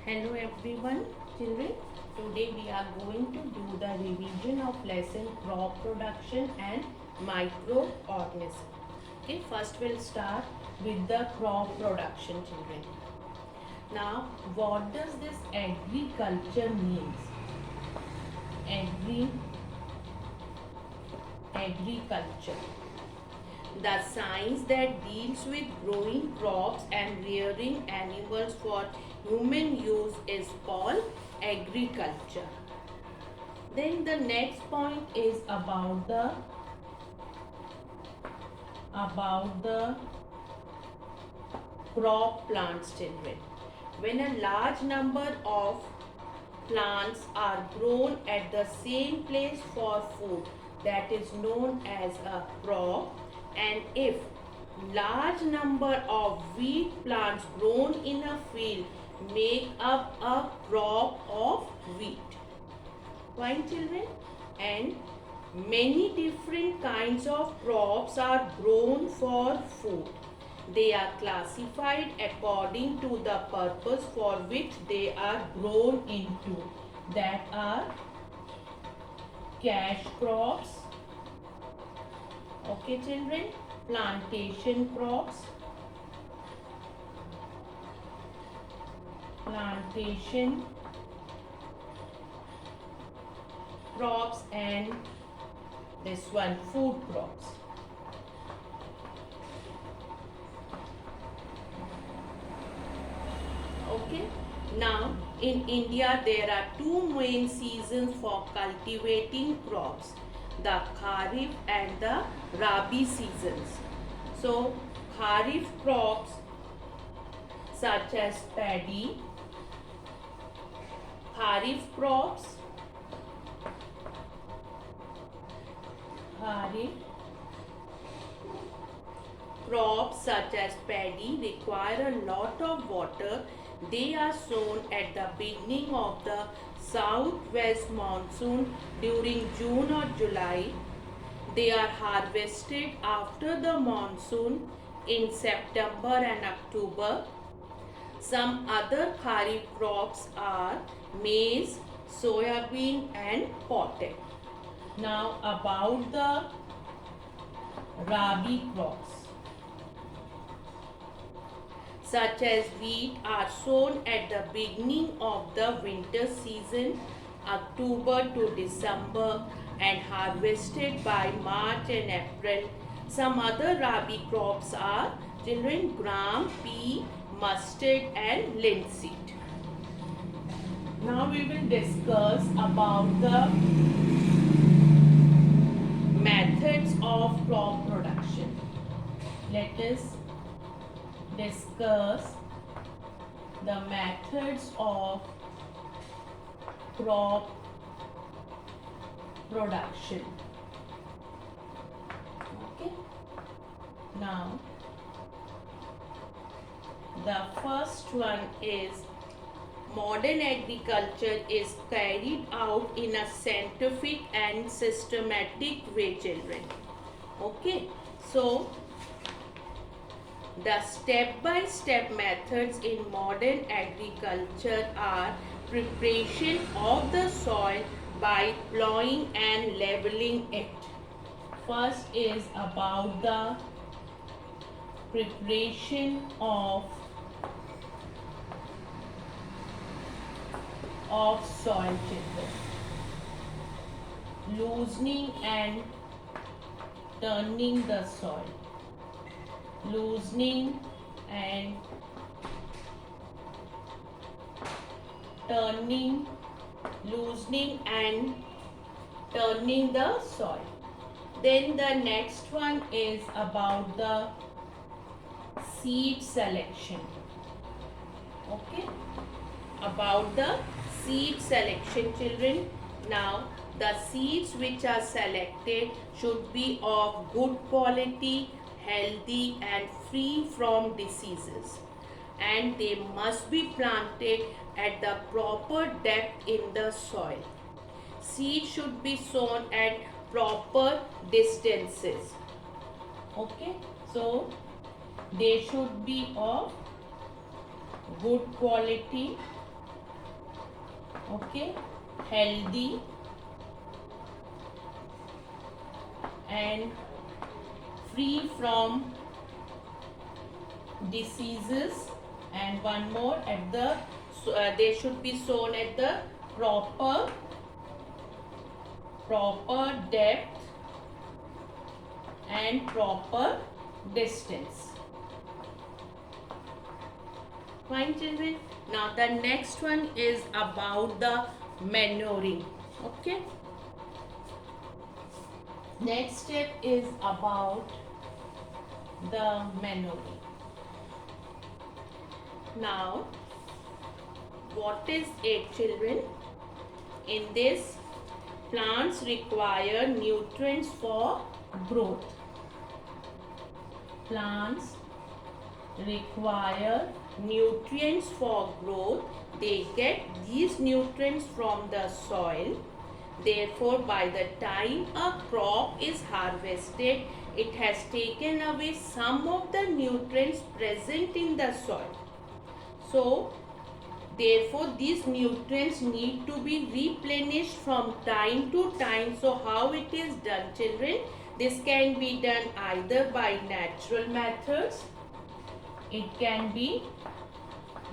Hello everyone, children. Today we are going to do the revision of lesson crop production and microorganism. Okay, first we'll start with the crop production, children. Now, what does this agriculture means? Agriculture. The science that deals with growing crops and rearing animals for human use is called agriculture. Then the next point is about the crop plants, children. When a large number of plants are grown at the same place for food, that is known as a crop. And if large number of wheat plants grown in a field make up a crop of wheat. Fine, children? And many different kinds of crops are grown for food. They are classified according to the purpose for which they are grown into. That are cash crops. Okay, children? Plantation crops. Plantation crops and this one food crops. Okay. Now in India there are two main seasons for cultivating crops, the Kharif and the Rabi seasons. So Kharif crops such as paddy, Kharif crops, such as paddy require a lot of water. They are sown at the beginning of the southwest monsoon during June or July. They are harvested after the monsoon in September and October. Some other kharif crops are maize, soybean and cotton. Now about the rabi crops such as wheat are sown at the beginning of the winter season, October to December, and harvested by March and April. Some other rabi crops are children gram, pea, mustard and linseed. Now we will discuss about the methods of crop production. Let us discuss the methods of crop production. Okay. Now the first one is modern agriculture is carried out in a scientific and systematic way, children. Okay. So the step-by-step methods in modern agriculture are preparation of the soil by plowing and leveling it. First is about the preparation of soil, children. Loosening and turning the soil. Loosening and turning the soil. Then the next one is about the seed selection. Okay, about the seed selection, children. Now the seeds which are selected should be of good quality, healthy and free from diseases, and they must be planted at the proper depth in the soil. Seeds should be sown at proper distances. Okay, so they should be of good quality, Okay, healthy and free from diseases. And one more, at the they should be sown at the proper depth and proper distance. Fine, children. Now the next one is about the manuring. Okay. Next step is about the manuring. Now, what is it, children? In this, plants require nutrients for growth. Plants require nutrients for growth. They get these nutrients from the soil. Therefore, by the time a crop is harvested, it has taken away some of the nutrients present in the soil. So, therefore, these nutrients need to be replenished from time to time. So, how it is done, children? This can be done either by natural methods. It can be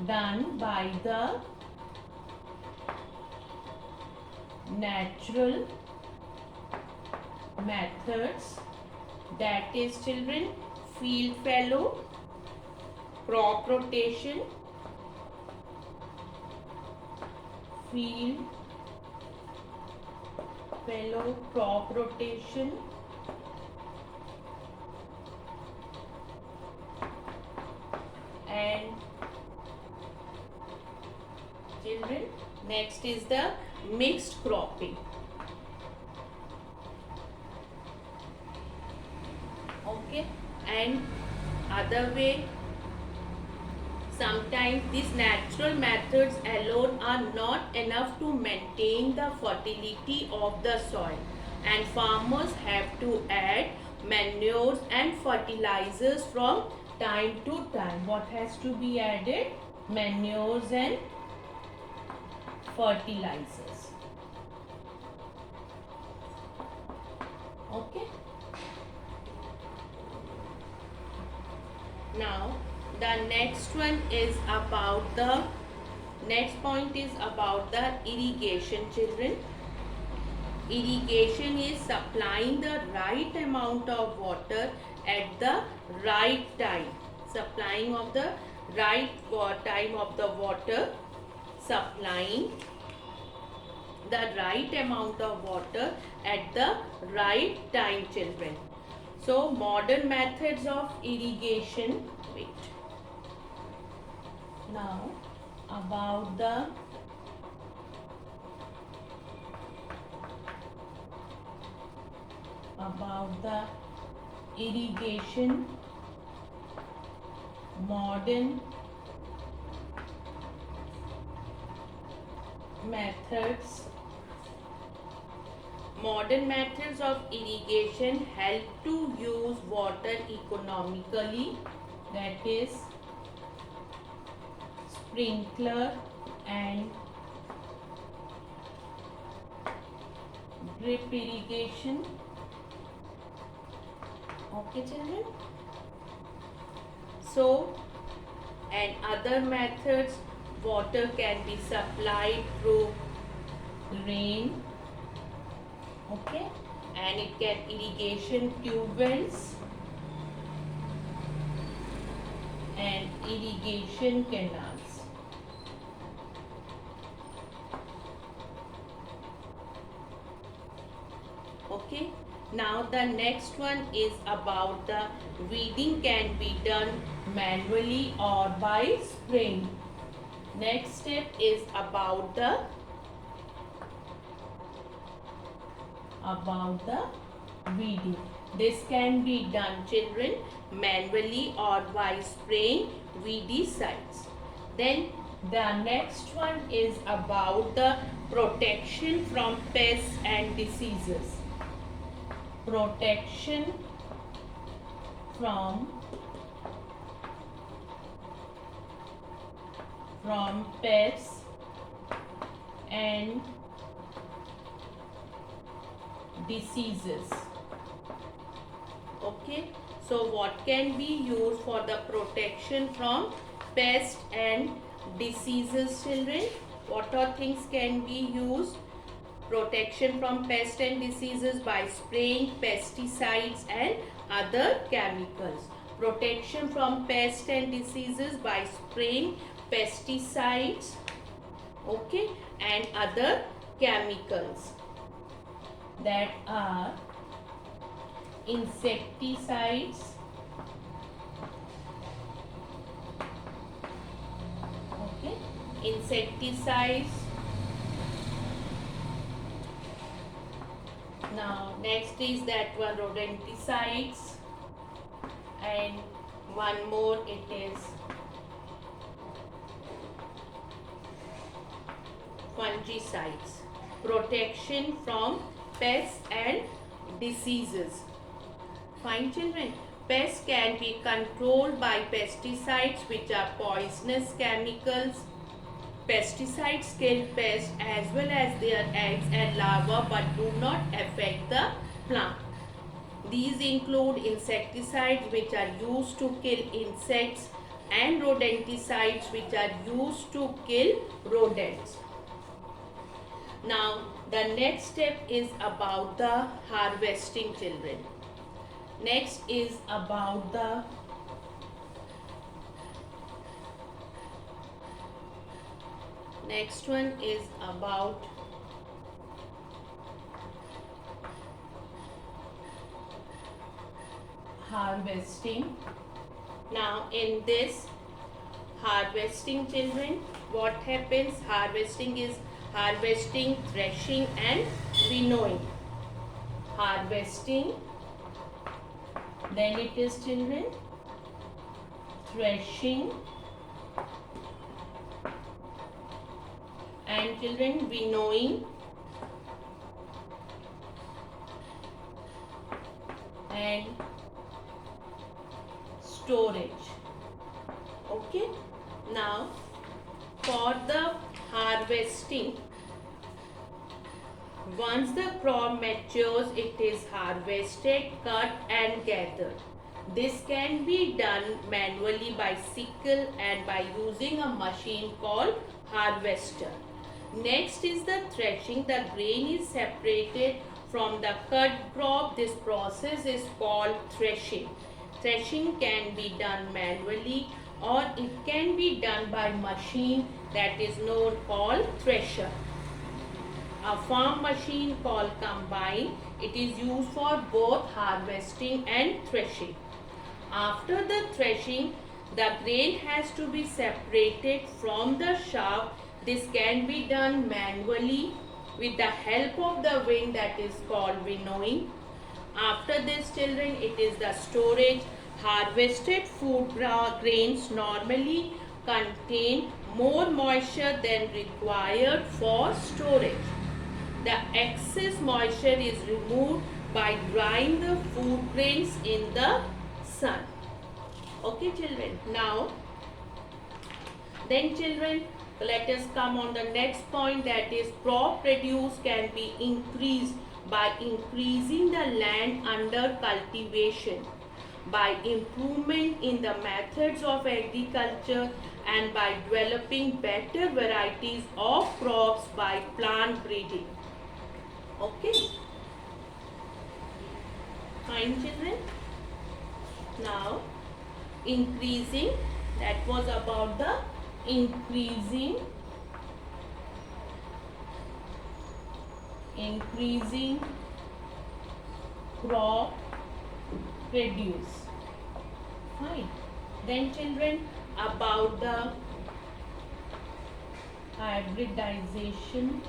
done by the natural methods, that is, children, field fallow, crop rotation, field fallow, crop rotation, and children, next is the mixed cropping. Okay, and other way, sometimes these natural methods alone are not enough to maintain the fertility of the soil, and farmers have to add manures and fertilizers from time to time. What has to be added? Manures and fertilizers. Okay. Now the next one is about the next point is about the irrigation, children. Irrigation is supplying the right amount of water at the right time. Supplying of the right time of the water. Supplying the right amount of water at the right time, children. So, modern methods of irrigation. Wait. Now, about the irrigation modern methods. Modern methods of irrigation help to use water economically, that is, sprinkler and drip irrigation. Okay, children. So, and other methods, water can be supplied through rain. Okay, and it can irrigation tube wells and irrigation canals. Okay, now the next one is about the weeding can be done manually or by spraying. Next step is about the weeding. This can be done, children, manually or by spraying weedicides. Then the next one is about the protection from pests and diseases. Protection from pests and diseases. Okay, so what can be used for the protection from pest and diseases, children? What are things can be used? Protection from pest and diseases by spraying pesticides and other chemicals. Protection from pest and diseases by spraying pesticides, okay, and other chemicals that are insecticides, okay, insecticides. Now next is that one, rodenticides, and one more, it is fungicides. Protection from pests and diseases. Fine, children. Pests can be controlled by pesticides, which are poisonous chemicals. Pesticides kill pests as well as their eggs and larvae, but do not affect the plant. These include insecticides, which are used to kill insects, and rodenticides, which are used to kill rodents. Now, the next step is about the harvesting, children. Next is about the next one is about harvesting. Now, in this harvesting, children, what happens? Harvesting is harvesting, threshing, and winnowing. Harvesting, then it is, children, threshing, and children, winnowing, and storage. Okay, now for the harvesting, once the crop matures, it is harvested, cut, and gathered. This can be done manually by sickle and by using a machine called harvester. Next is the threshing. The grain is separated from the cut crop. This process is called threshing. Threshing can be done manually or it can be done by machine that is known called thresher. A farm machine called combine. It is used for both harvesting and threshing. After the threshing, the grain has to be separated from the chaff. This can be done manually with the help of the wind, that is called winnowing. After this, children, it is the storage. Harvested food grains normally contain more moisture than required for storage. The excess moisture is removed by drying the food grains in the sun. Okay, children. Now, then, children, let us come on the next point, that is crop produce can be increased by increasing the land under cultivation, by improvement in the methods of agriculture, and by developing better varieties of crops by plant breeding. Okay. Fine, children. Now, increasing, that was about the increasing crop produce. Fine. Then, children, about the hybridization.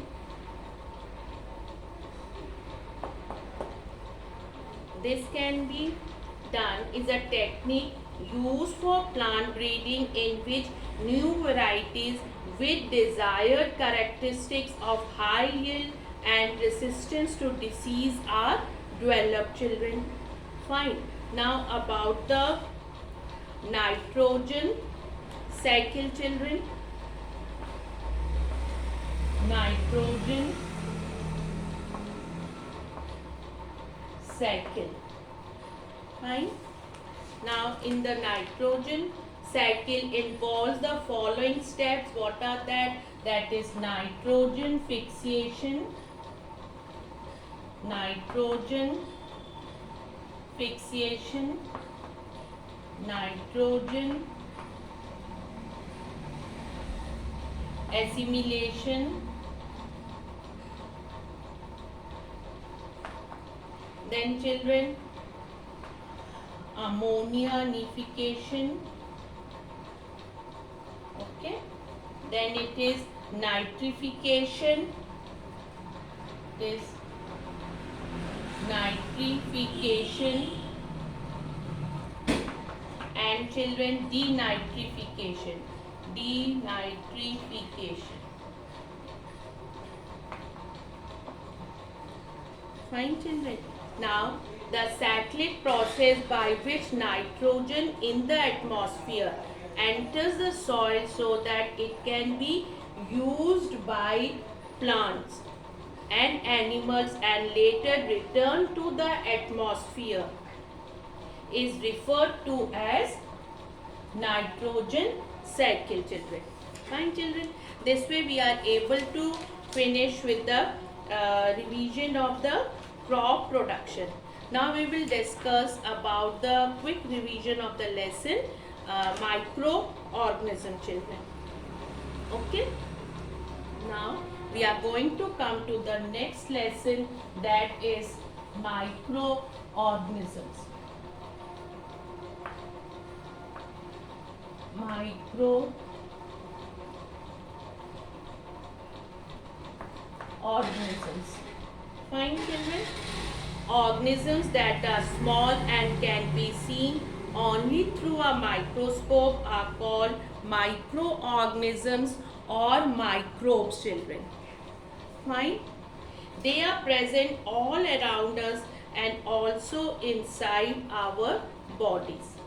This can be done is a technique used for plant breeding in which new varieties with desired characteristics of high yield and resistance to disease are developed, children. Fine. Now about the nitrogen cycle, children. nitrogen cycle. Fine. Now in the nitrogen cycle involves the following steps. What are that? That is nitrogen fixation, nitrogen fixation, nitrogen assimilation, then children ammonianification, okay, then it is nitrification, this nitrification, and children denitrification, denitrification. Fine children. Now the cyclic process by which nitrogen in the atmosphere enters the soil so that it can be used by plants and animals and later return to the atmosphere is referred to as nitrogen cycle children. Fine children. This way we are able to finish with the revision of the crop production. Now we will discuss about the quick revision of the lesson microorganism children. Okay. Now we are going to come to the next lesson, that is microorganisms. Microorganisms. Fine children. Organisms that are small and can be seen only through a microscope are called microorganisms or microbes children. Fine. They are present all around us and also inside our bodies.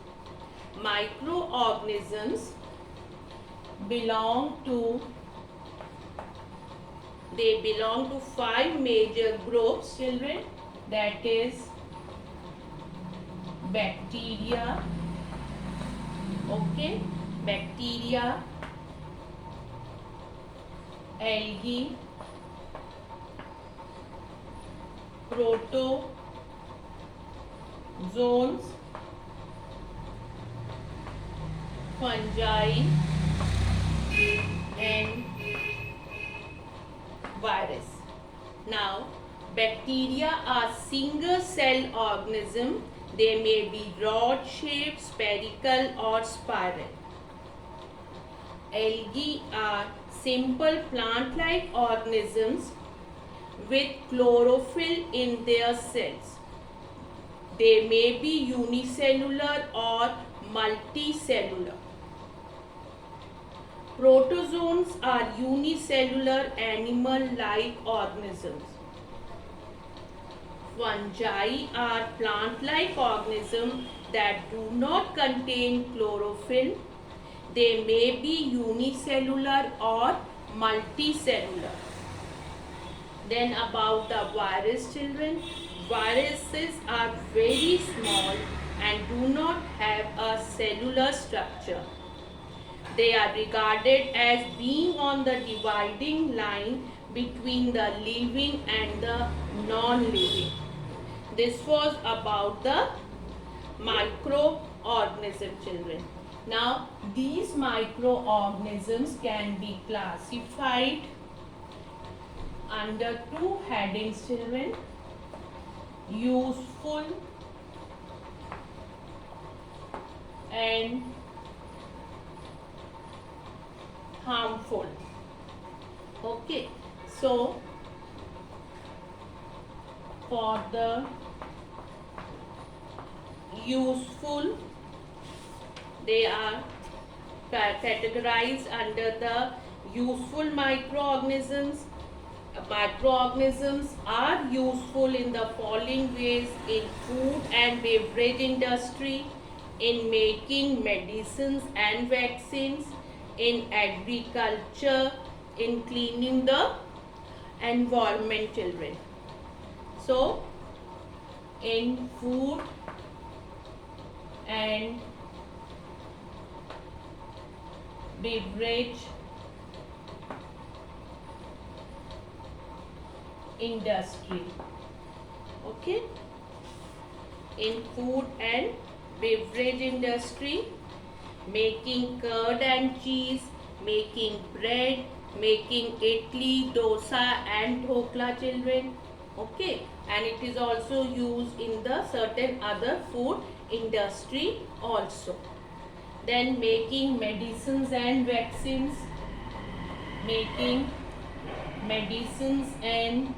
Microorganisms belong to 5 major groups children, that is bacteria, okay, bacteria, algae, protozoans, fungi, and virus. Now, bacteria are single-cell organisms. They may be rod-shaped, spherical, or spiral. Algae are simple plant-like organisms with chlorophyll in their cells. They may be unicellular or multicellular. Protozoans are unicellular animal-like organisms. Fungi are plant-like organisms that do not contain chlorophyll. They may be unicellular or multicellular. Then about the virus children. Viruses are very small and do not have a cellular structure. They are regarded as being on the dividing line between the living and the non-living. This was about the microorganism children. Now these microorganisms can be classified under 2 headings children: useful and harmful. Okay, so for the useful, they are categorized under the useful microorganisms. Microorganisms are useful in the following ways: in food and beverage industry, in making medicines and vaccines, in agriculture, in cleaning the environment, children. So in food and beverage industry. Okay, in food and beverage industry, making curd and cheese, making bread, making idli, dosa and dhokla, children. Okay, and it is also used in the certain other food industry also. Then making medicines and vaccines, making medicines and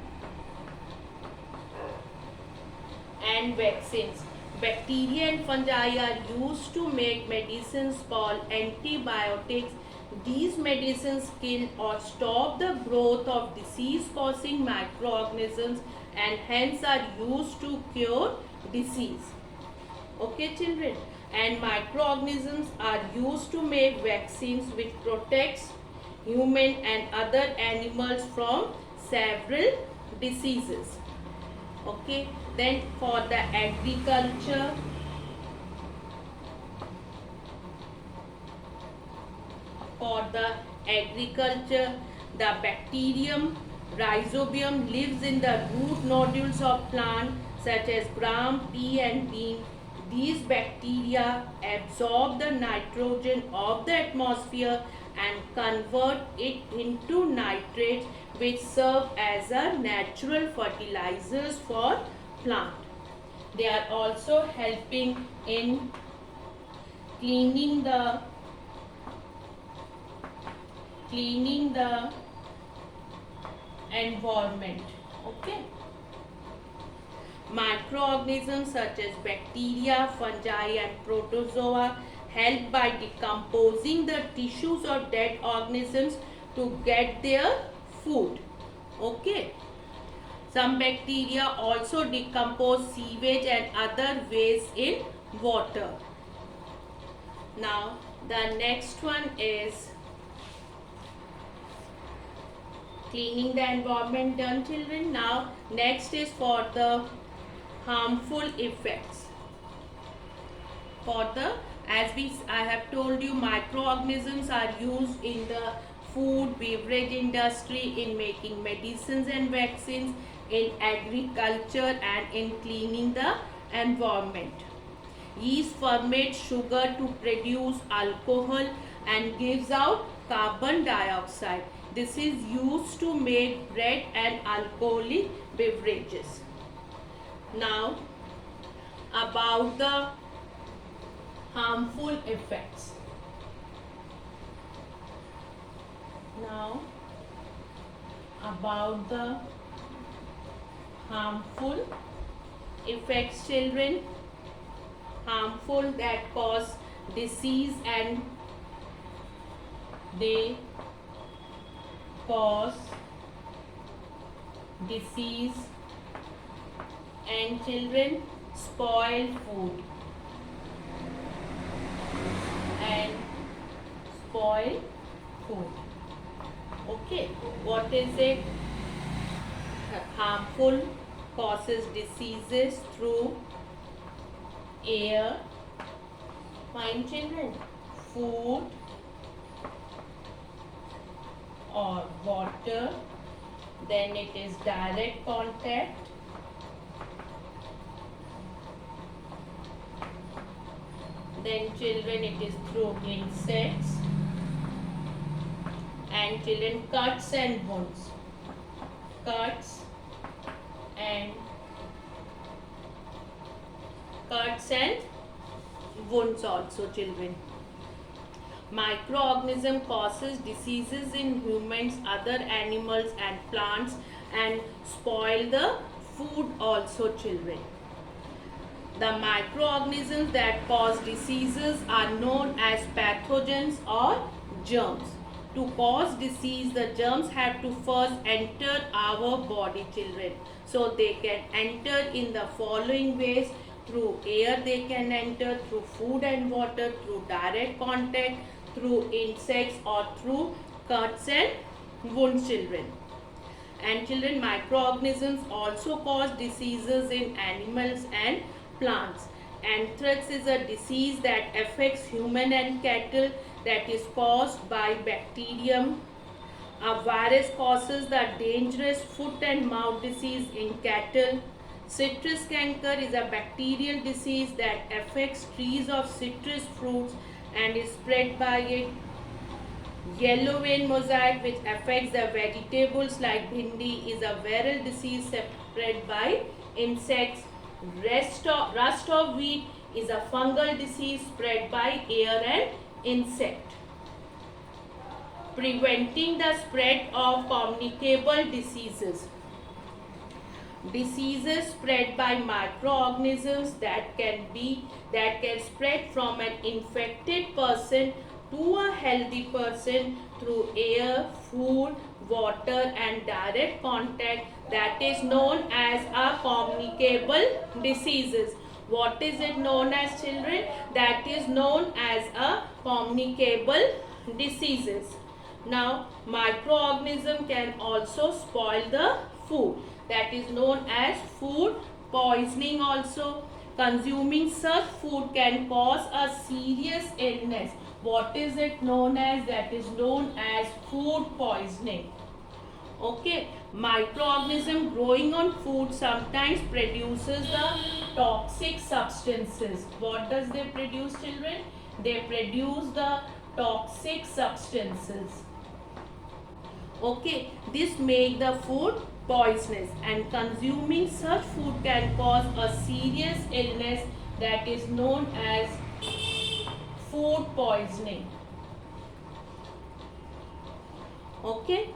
vaccines. Bacteria and fungi are used to make medicines called antibiotics. These medicines kill or stop the growth of disease-causing microorganisms and hence are used to cure disease. Okay, children. And microorganisms are used to make vaccines which protects human and other animals from several diseases. Okay, then for the agriculture, the bacterium rhizobium lives in the root nodules of plants such as gram, pea and bean. These bacteria absorb the nitrogen of the atmosphere and convert it into nitrates which serve as a natural fertilizers for plant. They are also helping in cleaning the environment. Okay. Microorganisms such as bacteria, fungi and protozoa help by decomposing the tissues of dead organisms to get their food. Okay. Some bacteria also decompose sewage and other waste in water. Now the next one is cleaning the environment, done, children. Now next is for the harmful effects. I have told you, microorganisms are used in the food, beverage industry, in making medicines and vaccines, in agriculture and in cleaning the environment. Yeast ferments sugar to produce alcohol and gives out carbon dioxide. This is used to make bread and alcoholic beverages. Now about the harmful effects. Now about the harmful effects, children. Harmful, that cause disease and they cause disease and, children, spoil food and spoil food. Okay, what is it? Harmful, causes diseases through air, fine, children, food or water. Then it is direct contact, then, children, it is through insects, and, children, cuts and wounds. Cuts and wounds also, children. Microorganism causes diseases in humans, other animals and plants and spoil the food also, children. The microorganisms that cause diseases are known as pathogens or germs. To cause disease, the germs have to first enter our body, children. So they can enter in the following ways: through air they can enter, through food and water, through direct contact, through insects or through cuts and wounds, children. And children, microorganisms also cause diseases in animals and plants. Anthrax is a disease that affects human and cattle, that is caused by bacterium. A virus causes the dangerous foot and mouth disease in cattle. Citrus canker is a bacterial disease that affects trees of citrus fruits and is spread by it. Yellow vein mosaic, which affects the vegetables like bhindi, is a viral disease spread by insects. Rust of wheat is a fungal disease spread by air and insect. Preventing the spread of communicable diseases. Diseases spread by microorganisms that can spread from an infected person to a healthy person through air, food, water and direct contact, that is known as a communicable diseases. What is it known as, children? That is known as a communicable diseases. Now, microorganism can also spoil the food, that is known as food poisoning also. Consuming such food can cause a serious illness. What is it known as? That is known as food poisoning. Okay, microorganism growing on food sometimes produces the toxic substances. What does they produce, children? They produce the toxic substances. Okay, this make the food poisonous, and consuming such food can cause a serious illness, that is known as food poisoning. Okay,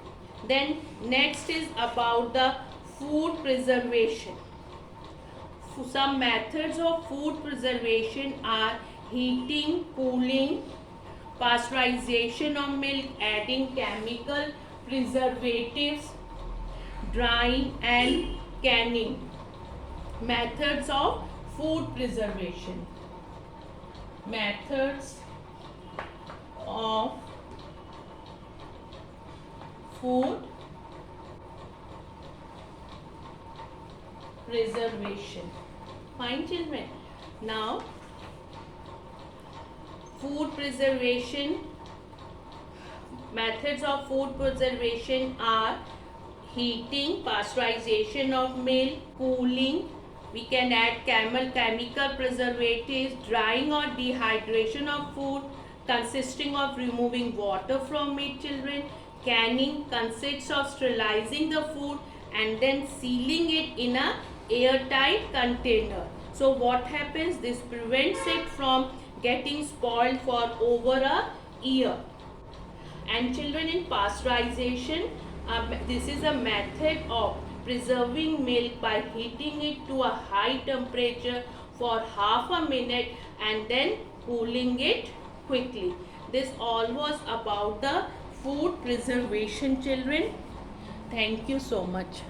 then next is about the food preservation. Some methods of food preservation are heating, cooling, pasteurization of milk, adding chemical preservatives, drying and canning. Methods of food preservation. Methods of food preservation. Fine, children. Now, food preservation. Methods of food preservation are heating, pasteurization of milk, cooling. We can add chemical preservatives, drying or dehydration of food, consisting of removing water from it, children. Canning consists of sterilizing the food and then sealing it in a airtight container. So what happens? This prevents it from getting spoiled for over a year. And children, in pasteurization, this is a method of preserving milk by heating it to a high temperature for half a minute and then cooling it quickly. This all was about the food preservation, children. Thank you so much.